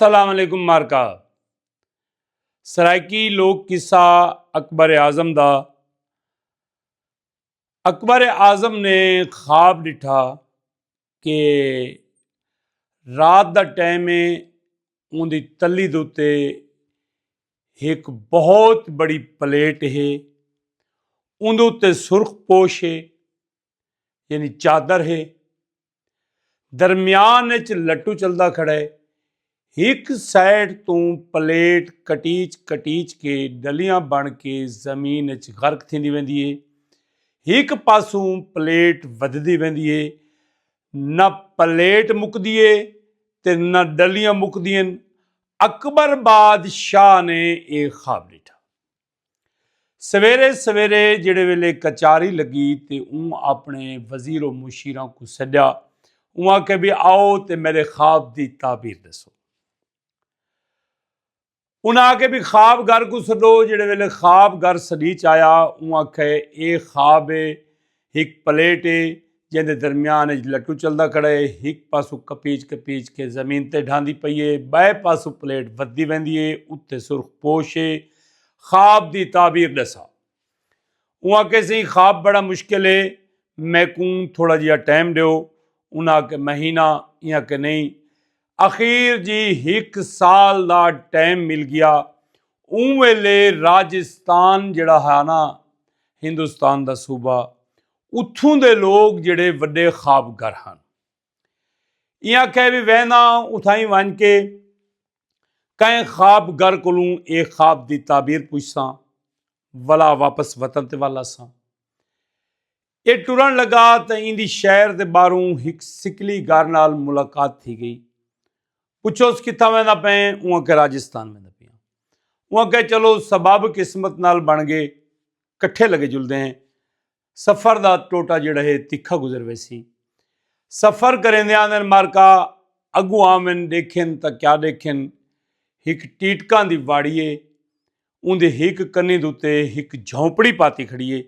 अस्सलाम वालेकुम मारका सराइकी लोक किस्सा अकबर आज़म दा। अकबर आज़म ने ख्वाब डिठा कि रात दा टाइम है, उनकी तली दे उत्ते एक बहुत बड़ी प्लेट है, उंदे उत्ते सुरख पोश है यानी चादर है, दरम्यान च लट्टू चलदा खड़ा है। एक साइड तो प्लेट कटीच कटीच के डलियां बन के जमीन च गर्क थींदी वेंदी है, एक पासों प्लेट वधदी वेंदी है, न प्लेट मुकदी है ते न डलियां मुकदियां। अकबर बादशाह ने एक ख्वाब डिठा। सवेरे सवेरे जेड़े वेले कचारी लगी ते अपने वजीरों मुशीरां को सद्या, आखे भी आओ ते मेरे ख्वाब की ताबीर दसो। उन्हें आके भी ख्वाब घर को सदो। जेड़े वेले ख्वाब घर सदीच आया, आखे ये ख्वाब है, एक प्लेट है जिंदे दरम्यान लट्टू चलदा खड़ा है, एक पासों कपीच कपीच के जमीन ते ढांदी पई है, बाए पासों प्लेट वधदी वेंदी है, उत्ते सुरख पोश है, ख्वाब दी ताबीर दसा। आके सही ख्वाब बड़ा मुश्किल है, मैं को थोड़ा जिहा टाइम दो। उन्हें आके महीना या के नहीं, अखीर जी एक साल का टाइम मिल गया। उस वेले राजस्थान जड़ा है ना, हिंदुस्तान का सूबा, उत्थों दे लोग जड़े वड्डे ख्वाबगर हैं। इं कह भी वहना उठाई वन के कई ख्वाबगर कोलों एक ख्वाब की ताबीर पूछसा, वला वापस वतन ते वाला सा। ये टुरन लगा तो इंदी शहर के बाहरों एक सिकली घर नाल मुलाकात थी गई। पुछो कित्था वेंदा पे? उहाँ के राजस्थान में पिया। उहाँ के चलो सबब किस्मत नाल बन गए, कट्ठे लगे जुलते हैं। सफ़र का टोटा जिहड़ा है तिखा गुजर वैसी। सफ़र करेंदियां ने मारका अगू आवन देखें तो क्या देखें, एक टीटकां दी वाड़ी है, उनके एक कन्नी दे उत्ते एक झोंपड़ी पाती खड़ी है,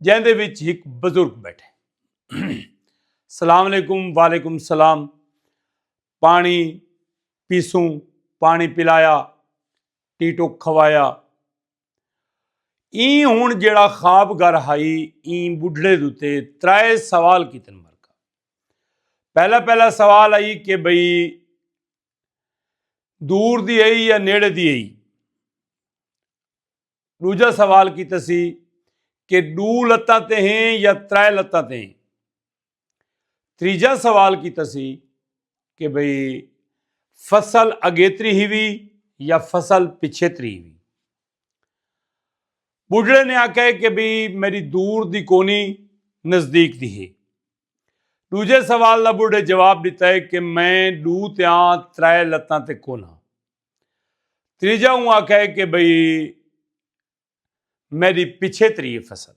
जिहदे विच एक बजुर्ग बैठे। सलाम अलैकुम। वालेकुम सलाम। पानी पीसूं, पानी पिलाया, टीटो खवाया। ई हुण जेड़ा ख्वाबगर हाई, ई बुढ़ड़े दे उत्ते त्रै सवाल कीते मरका। पहला सवाल आई कि बई दूर दी आई या नेड़े दी आई। दूजा सवाल कीता सी कि दू लत्तां ते हैं या त्रै लत्तां ते हैं। तीजा सवाल कीता सी कि बई फसल अगेतरी ही भी या फसल पिछेतरी ही। बुढ़ड़े ने आख्या कि भी मेरी दूर दी कोनी, नजदीक दी है। दूजे सवाल का बुढ़े जवाब दिता है कि मैं दू त्या त्रै लत्तां ते कोना। तीजा हूँ आख्या कि बई मेरी पिछेतरी है फसल।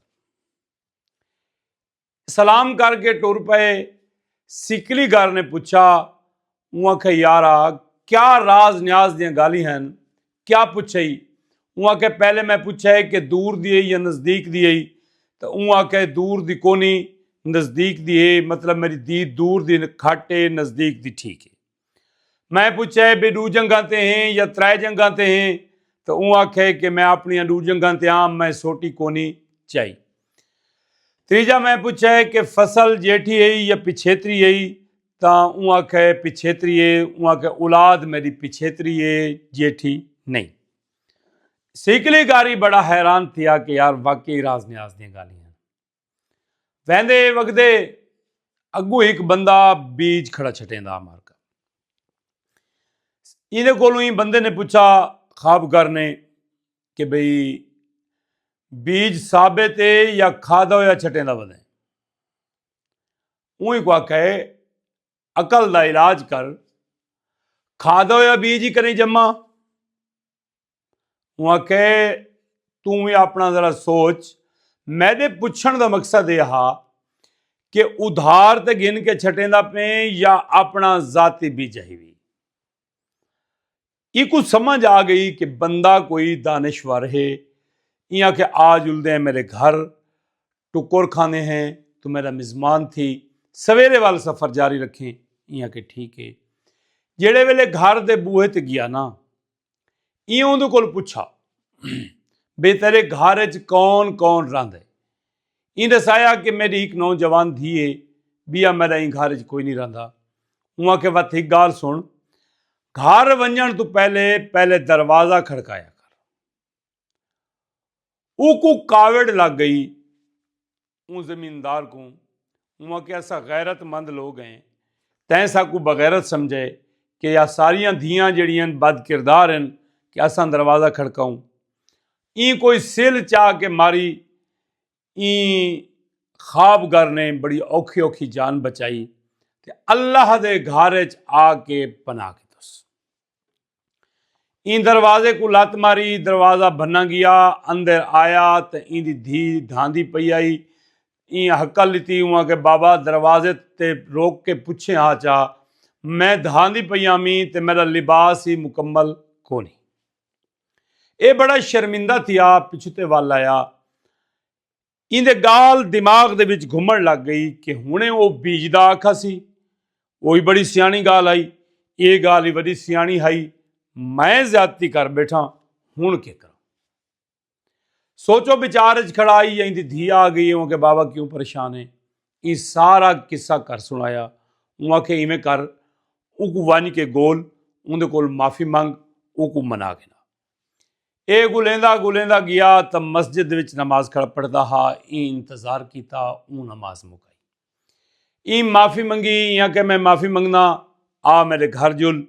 सलाम करके टुर पे। सिकली घर ने पूछा, आखे यारा क्या राज न्याज दियां गाली हैं, क्या पूछे? आखे पहले मैं पूछा है कि दूर दी है या नज़दीक दी है, तो आखे दूर दी कोनी, नज़दीक दी है, मतलब मेरी दी दूर दी खट है, नज़दीक दी ठीक है। मैं पूछा है भी दू जंगा ते हैं या त्रै जंगा ते हैं, तो आखे कि मैं अपनी दू जंगा ते आम, मैं सोटी कोनी चाहिए। तीजा मैं पूछा है कि फसल जेठी है या पिछेतरी है, तो आखे पिछेतरी है। आखे औलाद मेरी पिछेतरी है, जेठी नहीं। सिकली गारी बड़ा हैरान थिया कि यार वाकई राज न्याज दी गालियां। वहदे वगदे अगू एक बंदा बीज खड़ा छटेंदा मारका। इहदे कोलों ही बंदे ने पूछा ख्वाबगर ने कि बई बीज साबित है या खादा होया छटेंदा बदे। ऊँ को आखे अकल का इलाज कर, खादा होया बीज ही करें जमा। आखे तू भी अपना जरा सोच। मेरे पूछण का मकसद यह हा कि उधार ते गिन के छटेंदा पे या अपना जाती बीज ही भी। ये कुछ समझ आ गई कि बंदा कोई दानिश्वर है। यहाँ के आज उलदे हैं मेरे घर, टुकोर खाने हैं, तो मेरा मेज़मान थी, सवेरे वाला सफ़र जारी रखें। यहाँ के ठीक है। جڑے ویلے گھر دے بوہے تے گیا نا ایوں اندے کول پوچھا بے تیرے گھر وچ کون کون رہندا ہے؟ این دسایا کہ میری ایک نوجوان دھی ہے بیا میرا این گھر وچ کوئی نہیں رہندا۔ ہوا کہ وت ایک گال سن، گھر ونجن تو پہلے دروازہ کھڑکایا کر۔ او کو کاوڑ لگ گئی اون زمیندار کو، ہوا کہ ایسا غیرت مند لوگ ہیں تیسا کو بغیرت سمجھے کہ یا ساریاں دھیاں جڑیاں بد کردار ہیں کہ اساں دروازہ کھڑکاؤں۔ این کوئی سل چاہ کے ماری، این خواب گر نے بڑی اوکھی اوکھی جان بچائی کہ اللہ دے گھر وچ آ کے پناہ کے دس۔ این دروازے کو لات ماری، دروازہ بننا گیا، اندر آیا تو این دی دھی دھاندی پئی آئی۔ این حقل لیتی ہوا کہ بابا دروازے تے روک کے پوچھے ہاں چاہ، میں دھاندی پئی آمی تے میرا لباس ہی مکمل کونی۔ اے بڑا شرمندہ تھیا، پچھتے والا آیا، این دے گال دماغ دے وچ گھمن لگ گئی کہ ہنے وہ بیجدہ آکھا سی، وہی بڑی سیانی گال آئی، یہ گال ہی بڑی سیانی آئی، میں زیادتی کر بیٹھا ہن کے کروں۔ سوچو بچارج کھڑا آئی، این دی دھی آ گئی ہوں کہ بابا کیوں پریشان ہے؟ یہ سارا قصہ کر سنایا۔ وہاں کہ ایمیں کر، او کو وانی کے گول ان دے کول معافی مانگ، او کو منا گنا۔ اے گلیندہ گیا تو مسجد وچ نماز کھڑا پڑھتا ہا، این انتظار کیتا، اون نماز مکائی۔ این معافی منگی، یا کہ میں معافی منگنا، آ میرے گھر جل۔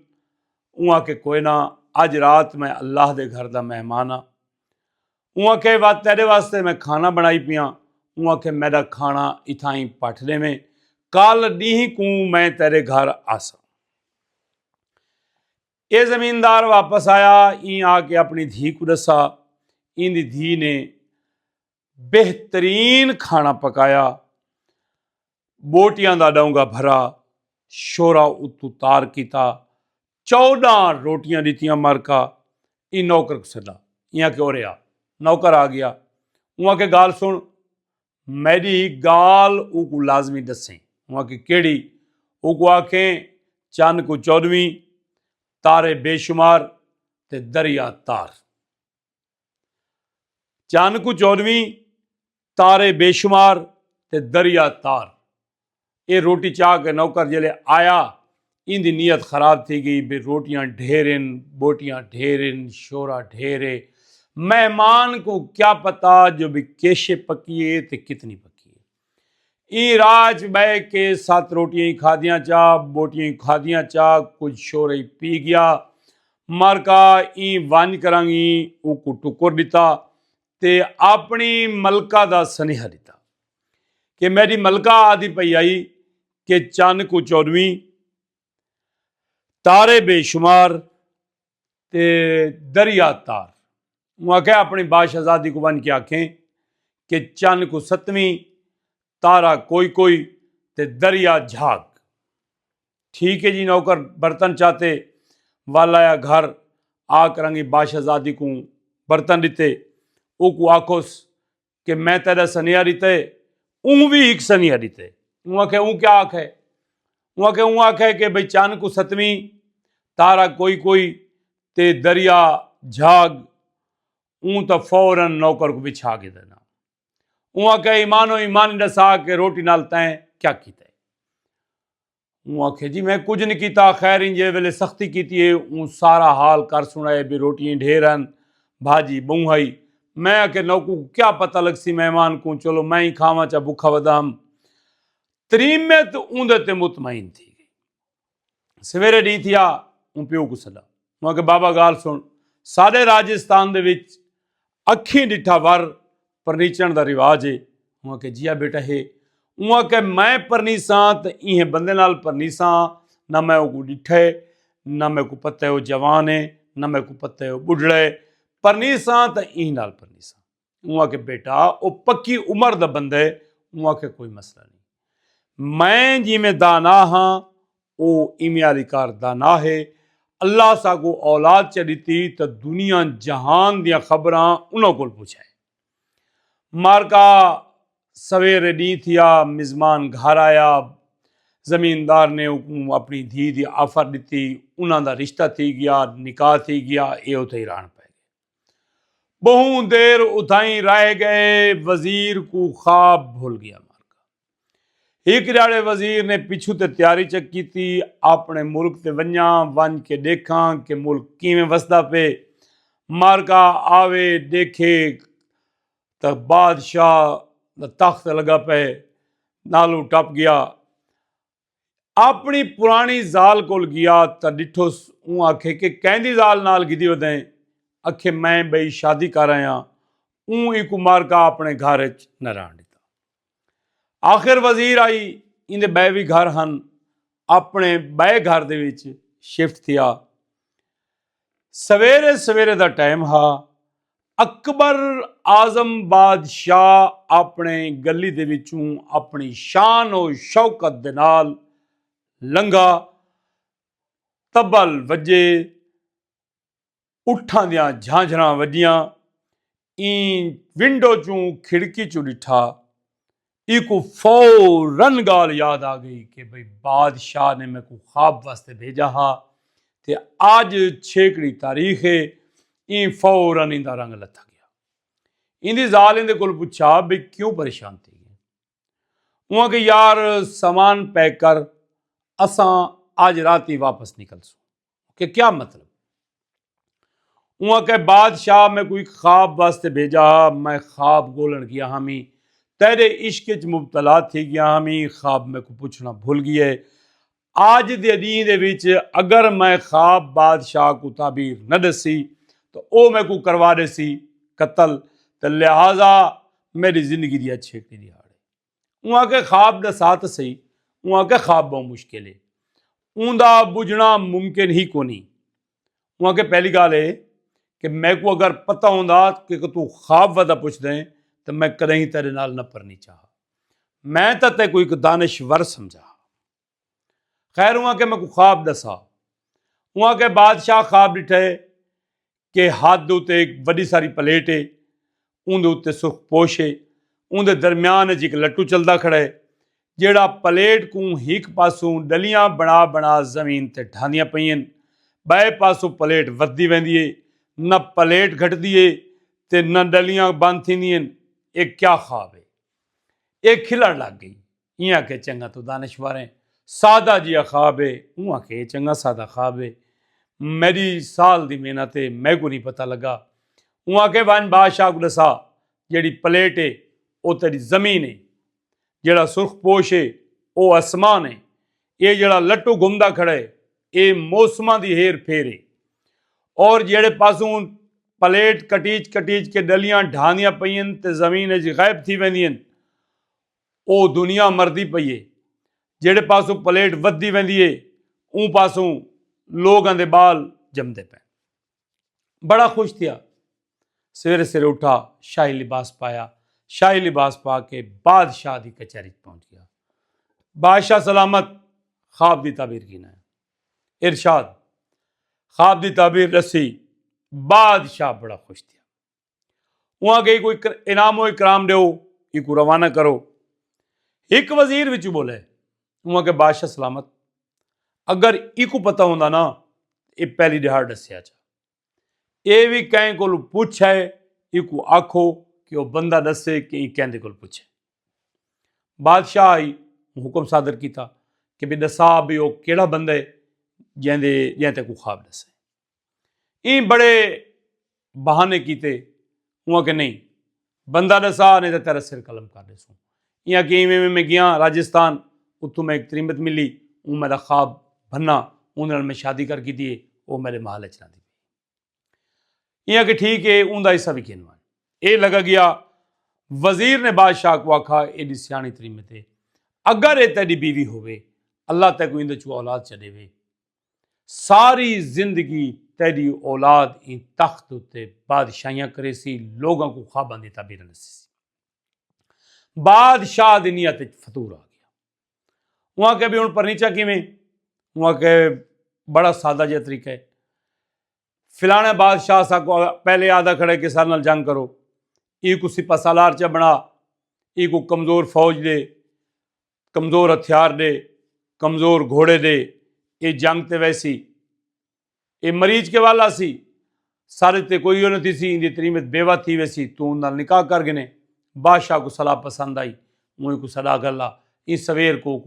وہاں کہ کوئی نہ، آج رات میں اللہ دے گھر دا مہمان ہاں۔ وہاں کہ بات تیرے واسطے میں کھانا بنائی پیاں۔ وہاں کہ میرا کھانا اتھائیں پٹھنے میں، کال ڈیہی کو میں تیرے گھر آسا۔ یہ زمیندار واپس آیا، این آ کے اپنی دھی کو دسا۔ این دی دھی نے بہترین کھانا پکایا، بوٹیاں دا ڈونگا بھرا، شورا اتو تار کیتا، 14 روٹیاں دیتیاں مارکا۔ این نوکر کو سدا، یہاں کہ اور نوکر آ گیا۔ وہاں کے گال سن، میری گال او کو لازمی دسیں۔ وہاں کی کیڑی؟ او کو آکھیں چاند کو 14ویں، تارے بے شمار تے دریا تار۔ چاند کو 14ویں، تارے بے شمار تے دریا تار۔ یہ روٹی چاہ کے نوکر جلے آیا، ان دی نیت خراب تھی گئی، بے روٹیاں ڈھیرن، بوٹیاں ڈھیرن، شورا ڈھیرے۔ مہمان کو کیا پتا جو بھی کیشے پکیے تے کتنی پکیے۔ این راج بے کے 7 روٹیاں ہی کھا دیاں چاہ، بوٹیاں ہی کھا دیاں چاہ، کچھ شورے پی گیا۔ مارکا این وانج کرانگی، او کو ٹکر دیتا تے اپنی ملکہ دا سنیحہ دیتا کہ میری ملکہ آدھی پئی آئی کہ چاند کو 14ویں، تارے بے شمار تے دریا تار۔ وہ کہ اپنی باش آزادی کو بن کے آکھیں کہ چاند کو 7ویں، تارا کوئی تے دریا جھاگ۔ ٹھیک ہے جی، نوکر برتن چاہتے والا یا گھر آ کرانگی باش آزادی کو برتن دیتے۔ او کو آکھوس کہ میں تیرا سنیہ دیتے، اون بھی ایک سنیہ دیتے۔ وہاں کہ اون کیا آکھے؟ وہاں کہ اون آکھے کہ بھئی چاند کو 7ویں، تارا کوئی تے دریا جھاگ۔ اون تا فوراً نوکر کو بچھا کے دینا۔ وہاں کہ ایمان دسا کہ روٹی نال تائیں کیا کیتا ہے؟ وہاں کہ جی میں کچھ نہیں کیتا، خیر انجے ویلے سختی کیتی ہے، اون سارا حال کر سنائے بھی روٹیاں ڈھیرن، بھاجی بونہائی۔ میں کہ نوکر کو کیا پتہ لگ سی مہمان کو، چلو میں ہی کھاواں چا بکھا ودام۔ تریمت اوندے تے مطمئن تھی گئی۔ سویرے ڈی تھیا، اون پیو کو سدا۔ وہاں کہ بابا گال سن، سارے راجستان دے وچ اکھیں ڈٹھا ور پرنیچن دا رواج ہے۔ وہاں کہ جیا بیٹا ہے۔ وہاں کہ میں پرنیساں تے ایہیں بندے نال پرنیساں، نہ میں او کو ڈٹھے، نہ میں کو پتہ ہے وہ جوان ہے، نہ میں کو پتہ ہے وہ بڑھڑے، پرنیساں تے ایہیں نال پرنیساں۔ وہاں کہ بیٹا او پکی عمر دا بندے، وہاں کہ کوئی مسئلہ نہیں۔ میں جی میں دانا ہاں، او ایمی آلی کار دانا ہے۔ اللہ سا کو اولاد چلیتی تو دنیا جہان دیا خبراں انہوں کو پوچھائے۔ مارکا سویرے نہیں تھیا، مزمان گھر آیا، زمیندار نے اپنی دھی دی آفر دیتی، انہاں دا رشتہ تھی گیا، نکاح تھی گیا، یہ اتھے ہی رہن پہ گئے۔ بہت دیر اتھائیں رہ گئے، وزیر کو خواب بھول گیا مارکا۔ ایک ریاڑے وزیر نے پچھو تے تیاری چکی تھی، اپنے ملک تے ون کے دیکھاں کہ ملک کیویں وسدا پہ۔ مارکا آوے دیکھے تو بادشاہ دا تخت لگا پہ، نالو ٹپ گیا، اپنی پرانی زال کول گیا تا ڈٹھو اون آکھے کہ کہندی زال نال گدی ودیں، اکھے میں بئی شادی کر آیا، اون ایکو مارکا اپنے گھر وچ نہ رہن دیتا۔ آخر وزیر آئی، اندے بے بھی گھر ہن، اپنے بے گھر دے وچ شفٹ تھیا۔ سویرے سویرے دا ٹائم ہا، اکبر اعظم بادشاہ اپنے گلی دے وچوں اپنی شان و شوکت دے نال لنگا، تبل وجے، اٹھاں دیاں جھانجھراں وجیاں، این ونڈو چوں کھڑکی چوں ڈٹھا، ایکو فوراً گال یاد آ گئی کہ بھئی بادشاہ نے میں کو خواب واسطے بھیجا ہا تے آج چھیکڑی تاریخ ہے، این فوراً اندہ رنگ لتھا گیا۔ اندی زال اندے کول پوچھا بھئی کیوں پریشان تھی گئے؟ وہاں کہ یار سامان پیک کر، اساں آج راتی واپس نکل سو۔ کہ کیا مطلب؟ وہاں کہ بادشاہ میں کوئی خواب واسطے بھیجا، میں خواب گولن کیا ہمیں تیرے عشق وچ مبتلا تھی گیا، ہمیں خواب میں کو پوچھنا بھول گیا ہے۔ آج دے دین دے وچ اگر میں خواب بادشاہ کو تعبیر نہ دسی تو او میں کو کروا دے سی قتل، تو لہذا میری زندگی دی اچھے کی دیہاڑے۔ وہاں کے خواب دا ساتھ صحیح، وہاں کے خواب بہت مشکل ہے، اون دا بجھنا ممکن ہی کو نہیں۔ وہاں کے پہلی گال ہے کہ میں کو اگر پتہ ہوندا کہ تو خواب ودا پوچھ دیں تو میں کدیں تیرے نال نہ پرنی چاہا، میں تا تے کوئی دانشور سمجھا۔ خیر وہاں کے میں کو خواب دسا، وہاں کے بادشاہ خواب ڈٹھے کہ ہاتھ دے تے ایک بڑی ساری پلیٹ ہے، اون دے تے سرخ پوش ہے، اون دے درمیان ایک لٹو چلدا کھڑا ہے، جیڑا پلیٹ کو ہیک پاسوں ڈلیاں بنا بنا زمین تے ڈھاندیاں پئیں، بائے پاسوں پلیٹ ودی ویندی ہے، نہ پلیٹ گھٹ دیے تے نہ ڈلیاں بند تھیندیاں۔ ایک کیا خواب ہے؟ ایک کھلڑ لگ گئی، یہاں کہ چنگا تو دانشور ہیں، سادہ جیا خواب ہے، وہاں کہ چنگا سادہ خواب ہے، میری سال دی محنت ہے، میں کو نہیں پتہ لگا۔ وہاں کے وان بادشاہ کو دسا جیڑی پلیٹ ہے او تیری زمین ہے، جیڑا سرخ پوش ہے او آسمان ہے، یہ جیڑا لٹو گھومدا کھڑا ہے اے موسماں دی ہیر پھیر ہے، اور جیڑے پاسوں پلیٹ کٹیچ کٹیچ کے ڈلیاں ڈھاندیاں پئیں تے زمین غائب تھی ویندیاں او دنیا مردی پئی ہے، جیڑے پاسوں پلیٹ ودی ویندی ہے اون پاسوں لوگاں دے بال جمدے پے۔ بڑا خوش تھیا، سویرے سویرے اٹھا، شاہی لباس پایا، شاہی لباس پا کے بادشاہ دی کچہری پہنچ گیا۔ بادشاہ سلامت، خواب دی تعبیر کینا ہے، ارشاد خواب دی تعبیر رسی۔ بادشاہ بڑا خوش تھیا، وہاں گئی کوئی انعام و اکرام دیو، یہ کو روانہ کرو۔ ایک وزیر وچ بولے، وہاں کے بادشاہ سلامت، اگر ای کو پتہ ہوندا نا یہ پہلی دہاڑ دسیا چا، یہ بھی کہیں کو پوچھ ہے، ای کو آکھو کہ وہ بندہ دسے کہ ای کہندے کو پوچھے۔ بادشاہ آئی، حکم صادر کیتا کہ بھی دسا بھی وہ کیڑا بندہ ہے جہندے کو خواب دسے۔ این بڑے بہانے کیتے، وہاں کہ نہیں بندہ دسا نہیں تو تیرا سر قلم کر دے سوں۔ یہاں کہ میں گیا راجستھان، اتوں میں ایک تریمت ملی، وہ میرا خواب بھنا، انہوں نے میں شادی کر کی دیے، وہ میرے محل چلا دی۔ یہاں کہ ٹھیک ہے، اون دا حصہ بھی کینوان اے لگا گیا۔ وزیر نے بادشاہ کو آکھا ایڈی سیانی تریمت ہے، اگر اے تیری بیوی ہوئے، اللہ تے کو اندے چو اولاد چڑے ہوئے، ساری زندگی تیری اولاد ان تخت تے بادشاہیاں کرے سی، لوگاں کو خواباں دی تعبیر نسی سی۔ بادشاہ دی نیت فتور آ گیا، وہاں کے بھی ان پر نیچا کیویں، وہاں کے بڑا سادہ جہا طریقہ ہے، فلانے بادشاہ سا کو پہلے آدھا کھڑے کے سار نال جنگ کرو، ای کو سپہ سالار چا بنا، ای کو کمزور فوج دے، کمزور ہتھیار دے، کمزور گھوڑے دے، یہ جنگ تے ویسی یہ مریض کے والا سی سارے تے کوئی نہ تھی سی اندی تریمت بیوہ تھی ویسی تو ان نال نکاح کر گنے بادشاہ کو صلاح پسند آئی انہیں کو صدا کر لا اس سویر کو